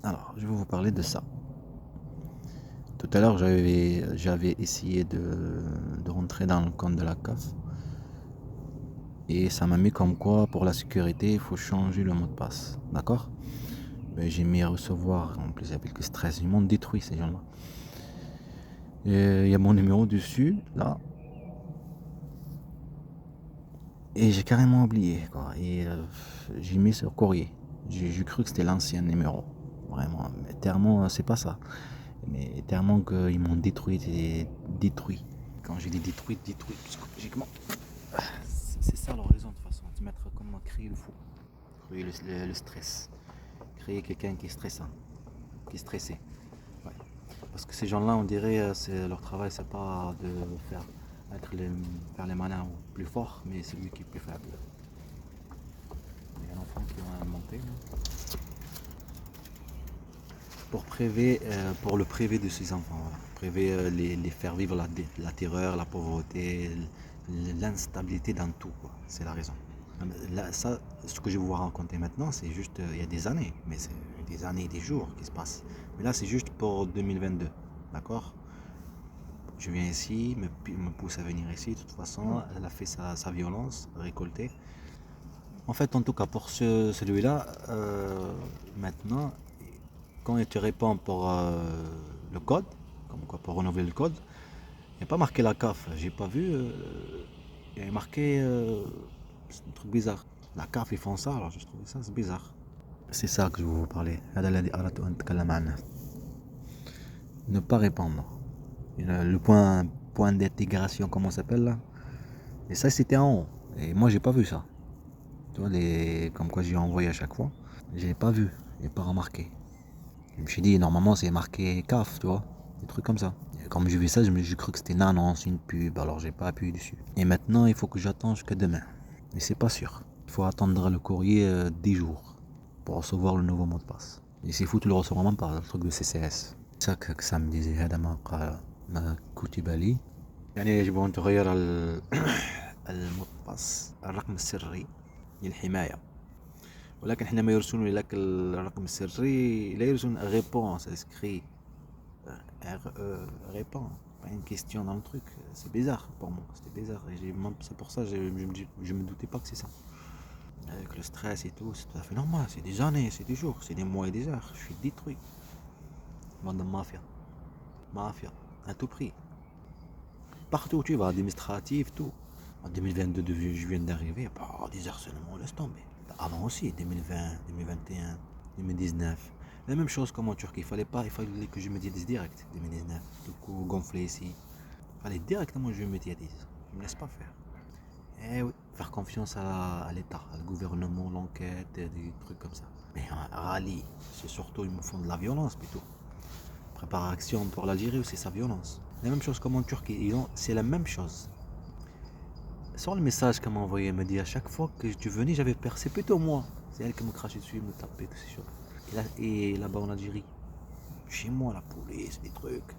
Alors, je vais vous parler de ça. Tout à l'heure, j'avais essayé de rentrer dans le compte de la CAF et ça m'a mis comme quoi pour la sécurité, il faut changer le mot de passe. D'accord? Mais j'ai mis à recevoir, en plus avec le stress, ils m'ont détruit ces gens-là. Et il y a mon numéro dessus, là, et j'ai carrément oublié, quoi. Et j'ai mis sur courrier. J'ai cru que c'était l'ancien numéro. Vraiment, mais tellement, c'est pas ça. Mais tellement qu'ils m'ont détruit. Quand j'ai dit détruit, psychologiquement. C'est ça leur raison de toute façon, de mettre comment créer le fou, créer le stress, créer quelqu'un qui est stressant, qui est stressé. Ouais. Parce que ces gens-là, on dirait, leur travail, c'est pas de faire, faire les malins plus forts, mais c'est lui qui est plus faible. Il y a un enfant qui a inventé pour le priver de ses enfants, voilà. Priver, les faire vivre la terreur, la pauvreté, l'instabilité dans tout, quoi. C'est la raison. Là, ça, ce que je vais vous raconter maintenant, c'est juste, il y a des années, mais c'est des années, des jours qui se passent. Mais là, c'est juste pour 2022, d'accord? Je viens ici, me pousse à venir ici. De toute façon, elle a fait sa violence récoltée. En fait, en tout cas, pour celui-là, maintenant, quand il te répond pour le code, comme quoi pour renouveler le code, il n'y a pas marqué la CAF. J'ai pas vu. Il y a marqué. C'est un truc bizarre. La CAF, ils font ça, alors je trouvais ça c'est bizarre. C'est ça que je veux vous parler. Ne pas répondre. Le point d'intégration, comment ça s'appelle là? Et ça, c'était en haut. Et moi, j'ai pas vu ça. Tu vois, comme quoi j'ai envoyé à chaque fois. J'ai pas vu. J'ai pas remarqué. Je me suis dit, normalement, c'est marqué CAF, tu vois. Des trucs comme ça. Et comme j'ai vu ça, j'ai cru que c'était une annonce, une pub, alors j'ai pas appuyé dessus. Et maintenant, il faut que j'attende jusqu'à demain. Mais c'est pas sûr. Il faut attendre le courrier 10 jours pour recevoir le nouveau mot de passe. Et c'est fou, tu le recevras même pas, le truc de CCS. C'est ça que ça me disait. هذا ما كتب لي. يعني يجب أن تغير المود باس الرقم السري للحماية. ولكن حينما يرسلون لك الرقم السري لا يرسلون réponse écrit répond pas une question dans le truc. C'est bizarre pour moi, c'était bizarre. C'est pour ça que je me doutais pas que c'est ça. Avec le stress et tout, c'est tout à fait normal. C'est des années, c'est des jours, c'est des mois et des heures. Je suis détruit. Bande de mafia. Mafia, à tout prix. Partout où tu vas, administratif, tout. En 2022, je viens d'arriver, des harcèlements, laisse tomber. Avant aussi, 2020, 2021, 2019. La même chose comme en Turquie, il fallait que je me médiatise direct, 2019. Tout coup gonflé ici. Il fallait directement que je me médiatise. Je me laisse pas faire. Eh oui, faire confiance à l'État, au gouvernement, l'enquête, des trucs comme ça. Mais un rallye, c'est surtout, ils me font de la violence plutôt. Préparation pour l'Algérie aussi, sa violence. La même chose comme en Turquie, c'est la même chose. Sur le message qu'elle m'a envoyé, elle me dit à chaque fois que tu venais, j'avais peur. C'est plutôt moi. C'est elle qui me crachait dessus, me tapait, toutes ces choses. Et là-bas en Algérie, chez moi, la police, des trucs.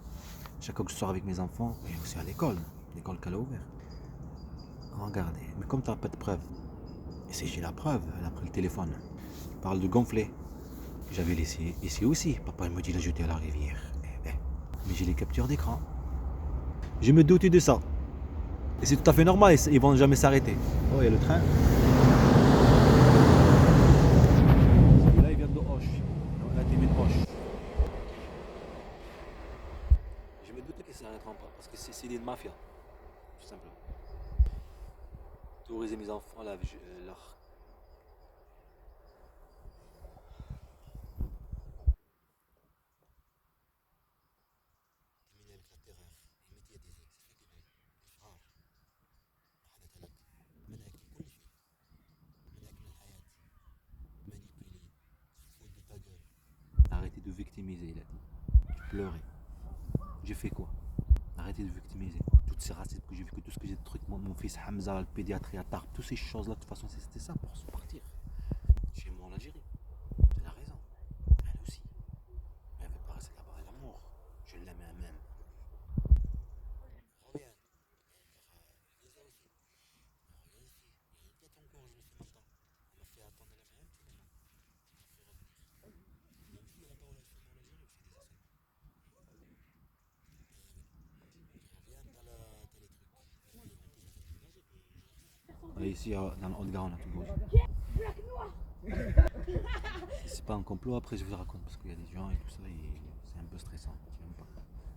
Chaque fois que je sors avec mes enfants, et aussi à l'école qu'elle a ouverte. Regardez, mais comme tu n'as pas de preuve, et si j'ai la preuve, elle a pris le téléphone. Elle parle de gonfler. J'avais laissé ici aussi. Papa il me dit de la jeter à la rivière. Mais j'ai les captures d'écran. Je me doutais de ça. Et c'est tout à fait normal, ils vont jamais s'arrêter. Oh, il y a le train. Là, il vient de Hoche. La TV de Hoche. Je me doutais qu'ils ne s'arrêteront pas, parce que c'est des mafias, tout simplement. Terroriser mes enfants, leur. Terminer avec la terreur, immédiatiser, c'est fait que الإشعار حدث لك منعك كل شيء منعك من الحياة manipuler se foutre de ta gueule. Arrêtez de victimiser, il a dit. Je pleurais. J'ai fait quoi? Arrêtez de victimiser. Toutes ces racistes que j'ai vécu, tout ce que j'ai de trucs, mon fils Hamza, le pédiatrie à Tarbes, toutes ces choses-là, de toute façon, c'était ça pour se partir. Chez moi en Algérie. Elle a raison. Elle aussi. Mais elle veut pas rester là-bas. L'amour. Je l'aimais même. Reviens. Lisa aussi. Reviens ici. Il y a une tête encore, je me fais maintenant. Elle m'a fait attendre la même petit moment. Elle m'a fait revenir. ici dans le Haut-de-Garonne à Toulouse. C'est pas un complot, après je vous raconte parce qu'il y a des gens et tout ça et c'est un peu stressant. Tu n'aimes pas.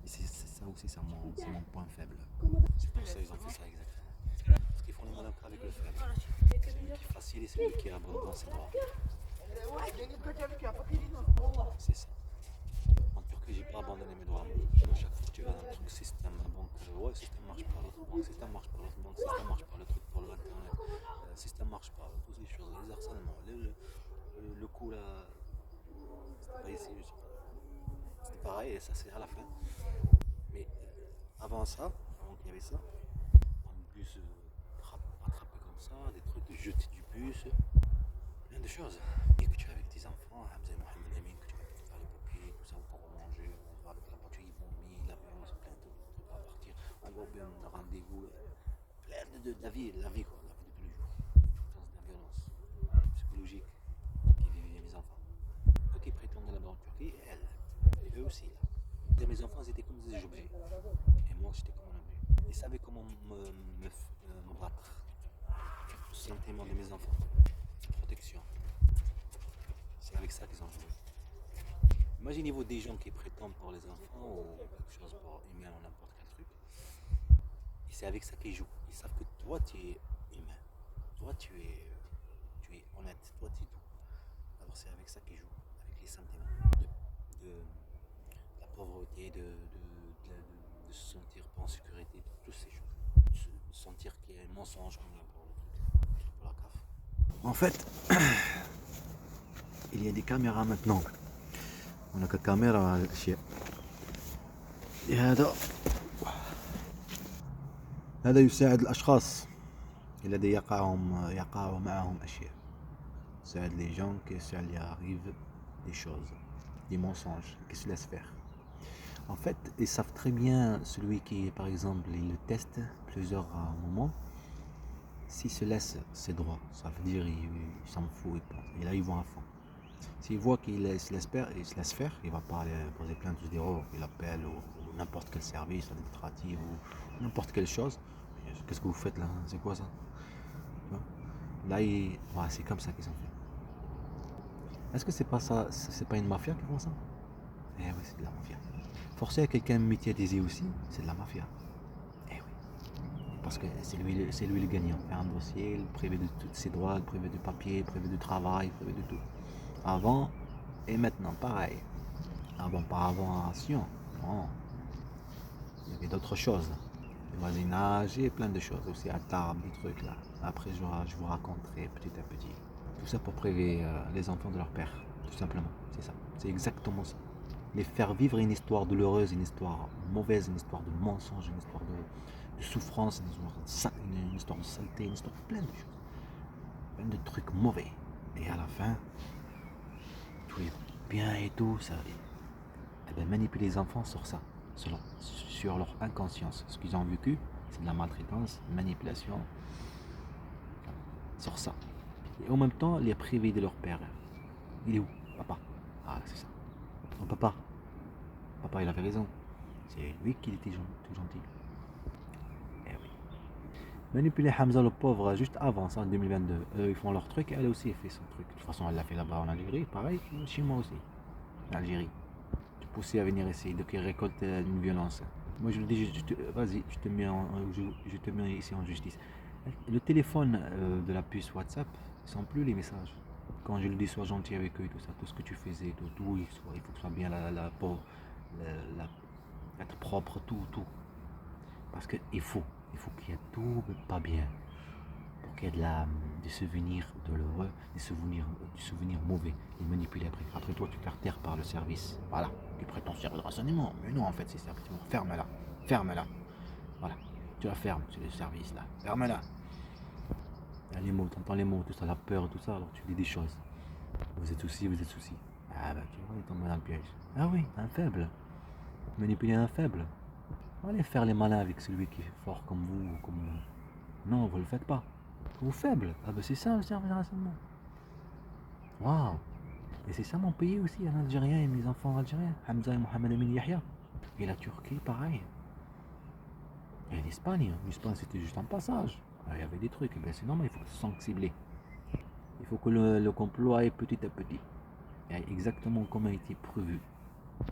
Et c'est ça aussi, c'est mon point faible. C'est pour ça qu'ils ont fait ça exactement. Parce qu'ils font le malin avec le faible. Celui qui est facile et celui qui abandonne ses droits. C'est ça. En Turquie, j'ai pas abandonné mes droits. Chaque fois que tu vas dans un truc système, la banque, ouais, le système marche pas, l'autre banque, le système marche pas, l'autre banque, le système marche pas, le truc pour l'internet, le système marche pas, toutes ces choses, les harcèlements, le coup là, c'était pas ici, je sais pas. C'était pareil et ça c'est à la fin. Mais avant ça, avant qu'il y avait ça, un bus attrapé comme ça, des trucs de jeter du bus, plein de choses. Et que tu es avec tes enfants, Hamza et Mohamed Amin, que tu vas faire les papiers, tout ça, pour manger, on va avec la voiture, ils vont mis l'avion, c'est plein de trucs à partir, on va bien rendez-vous, plein de la vie quoi, la vie de tous les jours. Tout le temps de la violence psychologique qui vivent mes enfants. Eux qui prétendent là-bas en Turquie, et elles, et eux aussi là. Et mes enfants étaient comme des objets, et moi j'étais comme un objet. Ils savaient comment me battre, le sentiment de mes enfants, protection. C'est avec ça qu'ils ont joué. Imaginez-vous des gens qui prétendent pour les enfants ou quelque chose pour humain ou n'importe quel truc. Et c'est avec ça qu'ils jouent. Ils savent que toi tu es humain. Toi tu es honnête. Toi tu es tout. Alors c'est avec ça qu'ils jouent. Avec les sentiments de la pauvreté, de se sentir pas en sécurité, toutes ces choses. De se sentir qu'il y a un mensonge comme pour le truc, pour la CAF. En fait, il y a des caméras maintenant. هناك كاميرا على الأشياء. هذا يساعد الأشخاص الذي يقع معهم أشياء. يساعد les gens qui lui arrivent des choses, des mensonges, qui se laissent faire. En fait, ils savent très bien celui qui, par exemple, il le teste plusieurs moments. S'il se laisse ses droits, ça veut dire il s'en fout, il pense. Et là, ils vont à fond. S'il voit qu'il se laisse faire, il va pas aller poser plainte ou se dire oh, il appelle ou n'importe quel service administratif ou n'importe quelle chose. Qu'est-ce que vous faites là? C'est quoi ça? Là, ouais, c'est comme ça qu'ils ont fait. Est-ce que c'est pas ça? C'est pas une mafia qui font ça? Eh oui, c'est de la mafia. Forcer à quelqu'un médiatisé aussi, c'est de la mafia. Eh oui. Parce que c'est lui le gagnant. Faire un dossier, le privé de tous ses droits, le privé de papier, le privé de travail, le privé de tout. Avant et maintenant, pareil. Avant, pas avant, non. Il y avait d'autres choses. Le voisinage et plein de choses aussi à table, des trucs là. Après, je vous raconterai petit à petit. Tout ça pour priver les enfants de leur père, tout simplement. C'est ça. C'est exactement ça. Les faire vivre une histoire douloureuse, une histoire mauvaise, une histoire de mensonge, une histoire de souffrance, une histoire de saleté, une histoire de plein de choses. Plein de trucs mauvais. Et à la fin, tout est bien et tout, ça. Et bien, manipuler les enfants sur ça, sur leur inconscience. Ce qu'ils ont vécu, c'est de la maltraitance, manipulation, sur ça. Et en même temps, les priver de leur père. Il est où? Papa. Ah, c'est ça. Non, papa, il avait raison. C'est lui qui était tout gentil. Eh oui. Manipuler Hamza le pauvre juste avant ça, en 2022. Eux, ils font leur truc, elle aussi elle fait son truc. De toute façon, elle l'a fait là-bas en Algérie, pareil, chez moi aussi. En Algérie. Tu poussais à venir ici, donc ils récoltent une violence. Moi je lui dis, vas-y, je te mets ici en justice. Le téléphone de la puce WhatsApp, ils sont plus les messages. Quand je lui dis sois gentil avec eux et tout ça, tout ce que tu faisais, tout il faut que ce soit bien être propre, tout. Parce qu'il faut qu'il y ait tout, mais pas bien. Pour qu'il y ait des souvenirs douloureux, des souvenirs mauvais, et manipulés après. Après toi, tu t'artères par le service. Voilà, tu prétends servir de renseignement. Mais non, en fait, c'est service. Ferme-la. Voilà, tu la fermes, c'est le service là. Ferme-la. Les mots, t'entends les mots, tout ça, la peur, tout ça, alors tu dis des choses. Vous êtes souci. Ah bah tu vois, il tombe dans le piège. Ah oui, un faible. Manipuler un faible. Allez faire les malins avec celui qui est fort comme vous ou comme moi. Non, vous le faites pas. Vous faible. Ah bah c'est ça le service de renseignement. Waouh. Et c'est ça mon pays aussi, un Algérien et mes enfants algériens. Hamza et Mohamed Amin Yahya. Et la Turquie, pareil. Et l'Espagne. L'Espagne c'était juste un passage. Il y avait des trucs, ben c'est normal, il faut que tu sois ciblé. Il faut que le complot aille petit à petit. Et exactement comme a été prévu.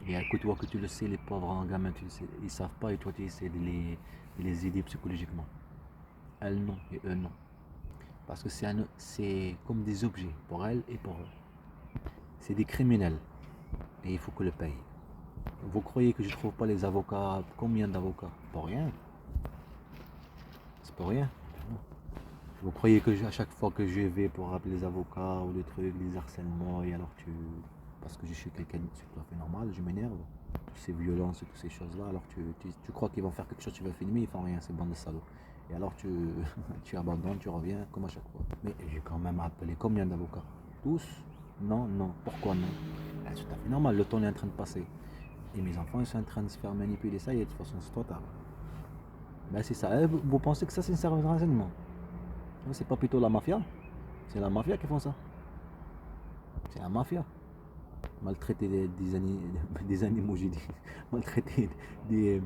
Et que toi que tu le sais, les pauvres gamins, tu le sais, ils savent pas et toi tu essaies de les aider psychologiquement. Elles non et eux non. Parce que c'est comme des objets pour elles et pour eux. C'est des criminels et il faut que le paye. Vous croyez que je trouve pas les avocats? Combien d'avocats? Pour rien. C'est pour rien. Vous croyez que à chaque fois que je vais pour rappeler les avocats ou des trucs, des harcèlements, et alors parce que je suis quelqu'un de tout à fait normal, je m'énerve. Toutes ces violences et toutes ces choses-là, alors tu crois qu'ils vont faire quelque chose, tu vas filmer, ils font rien, c'est bande de salauds. Et alors tu abandonnes, tu reviens comme à chaque fois. Mais j'ai quand même appelé combien d'avocats? Tous? Non, non. Pourquoi non? C'est tout à fait normal, le temps est en train de passer. Et mes enfants, ils sont en train de se faire manipuler, ça y est, de toute façon, c'est trop tard. Ben c'est ça. Vous pensez que ça, c'est un service de renseignement? C'est pas plutôt la mafia? C'est la mafia qui font ça. C'est la mafia. Maltraiter des animaux, j'ai dit. Maltraiter des,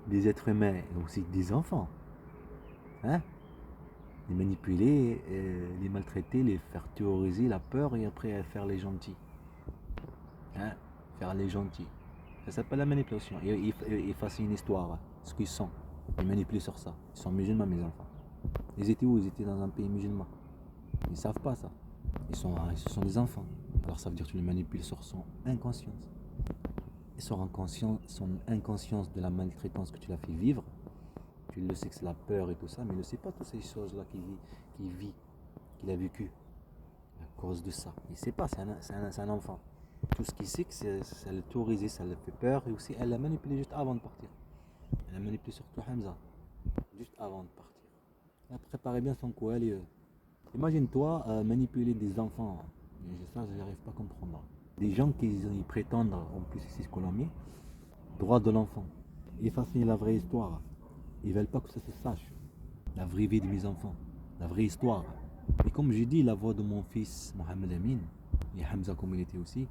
des êtres humains et aussi des enfants. Hein? Les manipuler, les maltraiter, les faire théoriser la peur et après faire les gentils. Hein? Faire les gentils. Ça s'appelle la manipulation. Ils fassent une histoire, ce qu'ils sont. Ils manipulent sur ça. Ils sont musulmans, mes enfants. Ils étaient où? Ils étaient dans un pays musulman. Ils ne savent pas ça. Ce sont des enfants. Alors ça veut dire que tu les manipules sur son inconscience. Et son inconscience de la maltraitance que tu l'as fait vivre, tu le sais que c'est la peur et tout ça, mais il ne sait pas toutes ces choses-là qu'il a vécu à cause de ça. Il ne sait pas, c'est un enfant. Tout ce qu'il sait, que ça le terrorisé, ça le fait peur, et aussi elle l'a manipulé juste avant de partir. Elle a manipulé surtout Hamza, juste avant de partir. Elle préparait bien son coup, allez. Imagine-toi manipuler des enfants. Ça, je n'arrive pas à comprendre. Des gens qui prétendent, en plus ici c'est Colombie, droit de l'enfant. Ils fascinent la vraie histoire. Ils veulent pas que ça se sache. La vraie vie de mes enfants. La vraie histoire. Et comme j'ai dit, la voix de mon fils Mohamed Amin, et Hamza comme il était aussi.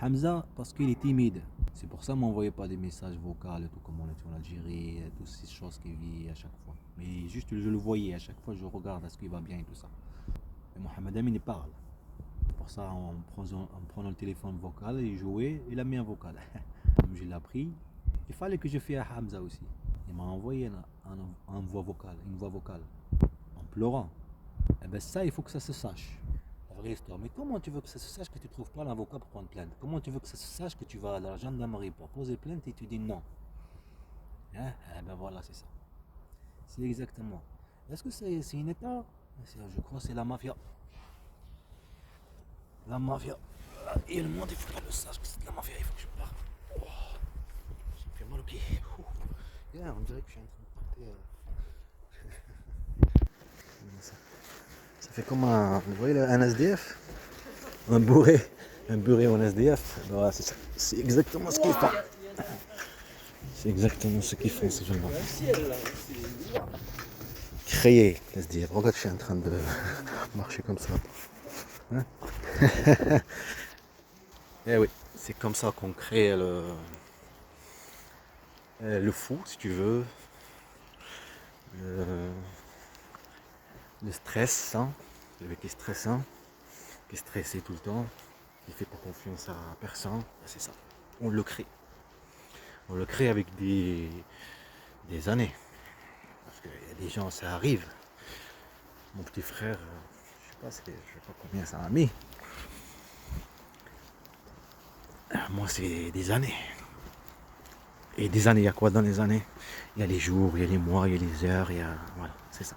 Hamza, parce qu'il est timide. C'est pour ça qu'il ne m'envoyait pas des messages vocaux, tout comme on était en Algérie, toutes ces choses qu'il vit à chaque fois. Mais juste, je le voyais, à chaque fois, je regarde est-ce qu'il va bien et tout ça. Et Mohamed Amin, il parle. Pour ça, en prenant le téléphone vocal et jouer, il a mis un vocal. Comme je l'ai appris, il fallait que je fasse à Hamza aussi. Il m'a envoyé une voix vocale, en pleurant. Et bien ça, il faut que ça se sache. La vraie histoire. Mais comment tu veux que ça se sache que tu ne trouves pas l'avocat pour prendre plainte? Comment tu veux que ça se sache que tu vas à la gendarmerie pour poser plainte et tu dis non? Hein? Eh ben voilà, c'est ça. C'est exactement. Est-ce que c'est un état? Je crois que c'est la mafia. La mafia. Et le monde, il faut pas le sache que c'est de la mafia, il faut que je parte. Oh, ça me fait mal aux pieds. Yeah, on dirait que je suis en train de partir. Ça fait comme un. Vous voyez un SDF? Un bourré en SDF. Ben voilà, c'est ça. C'est exactement ce qu'ils font. C'est exactement ce qu'ils font ces gens-là. Créer SDF. Regarde, je suis en train de marcher comme ça. Hein? Eh oui, c'est comme ça qu'on crée le fou, si tu veux. Le stress, hein, celui qui est stressant, qui est stressé tout le temps, qui fait pas confiance à personne, c'est ça. On le crée. On le crée avec des années. Parce qu'il y a des gens, ça arrive. Mon petit frère, je sais pas combien ça a mis. Moi, c'est des années. Et des années, il y a quoi dans les années? Il y a les jours, il y a les mois, il y a les heures, il y a. Voilà, c'est ça.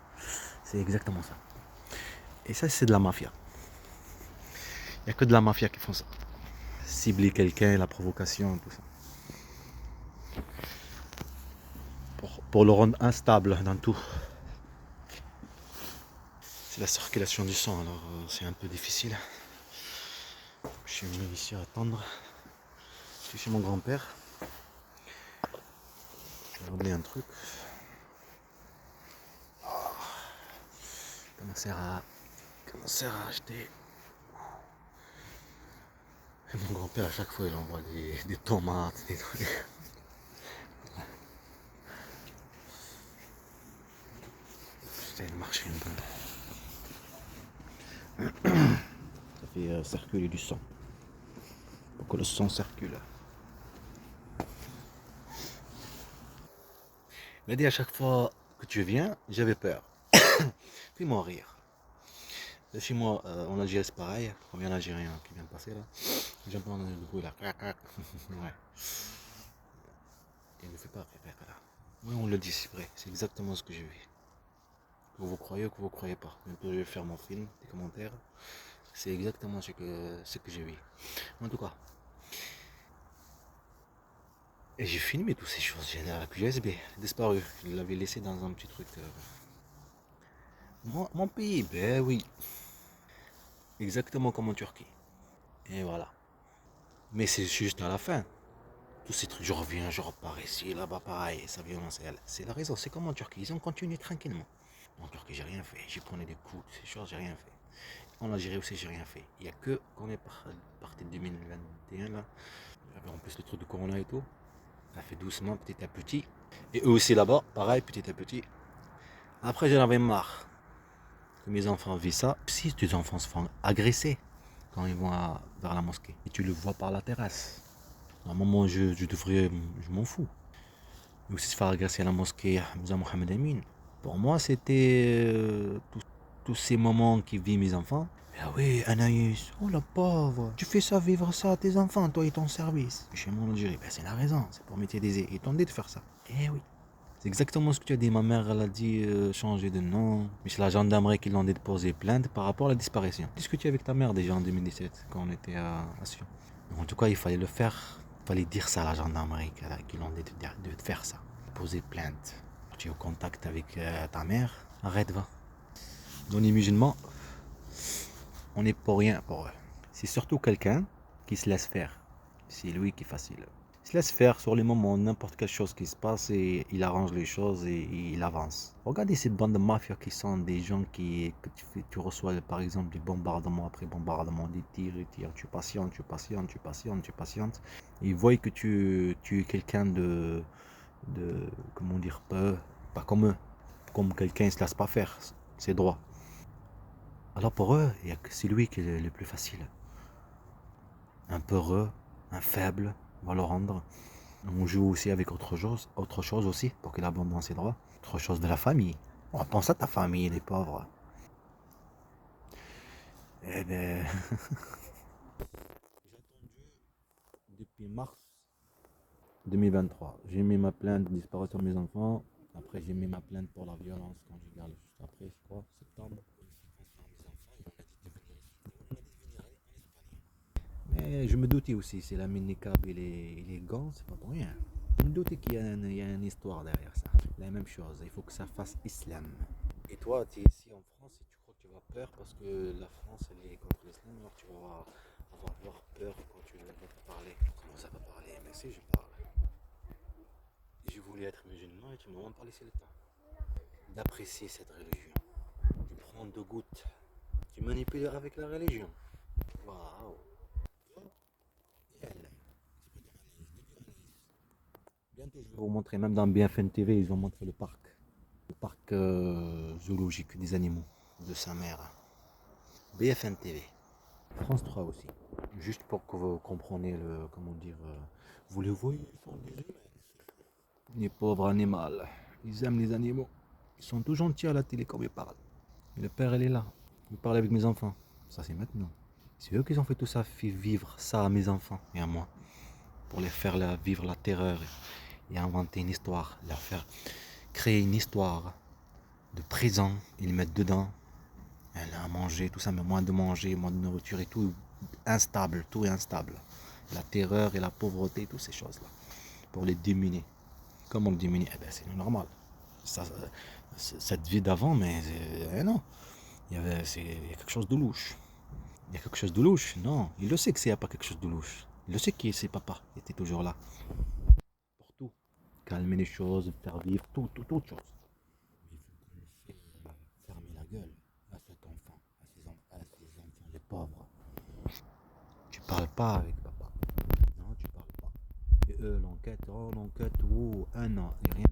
C'est exactement ça. Et ça, c'est de la mafia. Il n'y a que de la mafia qui font ça. Cibler quelqu'un, la provocation, tout ça. Pour le rendre instable dans tout. C'est la circulation du sang, alors c'est un peu difficile. Je suis venu ici à attendre. Je suis chez mon grand-père. Je vais ramener un truc. Commencer à acheter. Et mon grand-père, à chaque fois, il envoie des tomates, des trucs. J'essaie de marcher un peu. Ça fait circuler du sang. Pour que le sang circule. Il m'a dit à chaque fois que tu viens, j'avais peur. Fais-moi rire. Chez moi, en Algérie, c'est pareil. Combien d'Algériens qui viennent de passer là? J'entends le bruit là. Ouais. Il ne fait pas rire là. Oui, on le dit, c'est vrai. C'est exactement ce que j'ai vu. Que vous croyez ou que vous croyez pas. Bientôt, je vais faire mon film, des commentaires. C'est exactement ce que j'ai vu. En tout cas. Et j'ai filmé toutes ces choses. J'ai la USB disparu. Je l'avais laissé dans un petit truc. Mon pays, ben oui. Exactement comme en Turquie. Et voilà. Mais c'est juste à la fin. Tous ces trucs, je reviens, je repars ici, là-bas, pareil, ça violence, c'est la raison, c'est comme en Turquie, ils ont continué tranquillement. En Turquie, j'ai rien fait, j'ai pris des coups, ces choses, j'ai rien fait. En Algérie aussi, j'ai rien fait. Il n'y a que qu'on est parti de 2021, là, en plus le truc de Corona et tout, ça fait doucement, petit à petit. Et eux aussi là-bas, pareil, petit à petit. Après, j'en avais marre que mes enfants vivent ça. Si tes enfants se font agresser quand ils vont vers la mosquée, et tu le vois par la terrasse. À un moment, je devrais, je m'en fous. Mais aussi se faire agresser à la mosquée Moussa Mohamed Amin. Pour moi, c'était tous ces moments qui vivent mes enfants. Ah oui, Anaïs, oh la pauvre, tu fais ça vivre ça à tes enfants, toi et ton service. Chez moi en Algérie, ben, c'est la raison, c'est pour mettre des étendés de faire ça. Eh oui. C'est exactement ce que tu as dit. Ma mère, elle a dit changer de nom. Mais c'est la gendarmerie qui l'ont déposé plainte par rapport à la disparition. Discuter avec ta mère déjà en 2017, quand on était à Sion. En tout cas, il fallait le faire. Il fallait dire ça à la gendarmerie, qu'ils l'ont dit de faire ça. Poser plainte. Tu es au contact avec ta mère. Arrête, va. Dans les musulmans, on n'est pour rien pour eux. C'est surtout quelqu'un qui se laisse faire. C'est lui qui est facile. Il se laisse faire sur les moments, n'importe quelle chose qui se passe et il arrange les choses et il avance. Regardez ces bandes de mafia qui sont des gens que tu reçois par exemple des bombardements après bombardements, des tirs et tirs. Tu patientes, tu patientes, tu patientes, tu patientes. Ils voient que tu es quelqu'un comment dire, pas comme eux. Comme quelqu'un ne se laisse pas faire ses droits. Alors pour eux, il y a que c'est lui qui est le plus facile. Un peureux, un faible, on va le rendre. On joue aussi avec autre chose aussi, pour qu'il abandonne ses droits. Autre chose de la famille. On pense à ta famille, les pauvres. Eh ben, j'ai attendu depuis mars 2023. J'ai mis ma plainte de disparition de mes enfants. Après, j'ai mis ma plainte pour la violence conjugale juste après, je crois, septembre. Mais je me doutais aussi, c'est la mini-cab et les gants, c'est pas pour rien. Je me doutais qu'il y a une histoire derrière ça. La même chose, il faut que ça fasse islam. Et toi, tu es ici en France et tu crois que tu vas peur parce que la France elle est contre l'islam, alors tu vas avoir peur quand tu vas te parler. Comment ça va parler? Mais si je parle. Je voulais être musulman et tu m'as même pas laissé le temps d'apprécier cette religion. Tu prends deux gouttes, tu manipules avec la religion. Waouh! Bientôt je vais vous montrer, même dans BFM TV, ils ont montré le parc zoologique des animaux de sa mère. BFM TV. France 3 aussi. Juste pour que vous compreniez le, comment dire, vous les voyez, ils sont des humains. Les pauvres animaux, ils aiment les animaux. Ils sont tout gentils à la télé quand ils parlent. Et le père, il est là. Il parle avec mes enfants. Ça, c'est maintenant. C'est eux qui ont fait tout ça, fait vivre ça à mes enfants et à moi. Pour les faire vivre la terreur et inventer une histoire. Leur faire créer une histoire de prison. Ils les mettent dedans. Elle a à manger, tout ça, mais moins de manger, moins de nourriture et tout instable, tout est instable. La terreur et la pauvreté, toutes ces choses-là. Pour les diminuer. Comment le diminuer? Eh ben, c'est normal. Cette vie d'avant, mais non. Il y a quelque chose de louche. Il y a quelque chose de louche, non. Il le sait que c'est pas quelque chose de louche. Il le sait que c'est papa était toujours là. Pour tout. Calmer les choses, faire vivre, toute chose. Mais il faut qu'on le fait fermer la gueule à cet enfant, à ces enfants, les pauvres. Tu parles pas avec papa. Non, tu parles pas. Et eux, l'enquête, oh, un an, et rien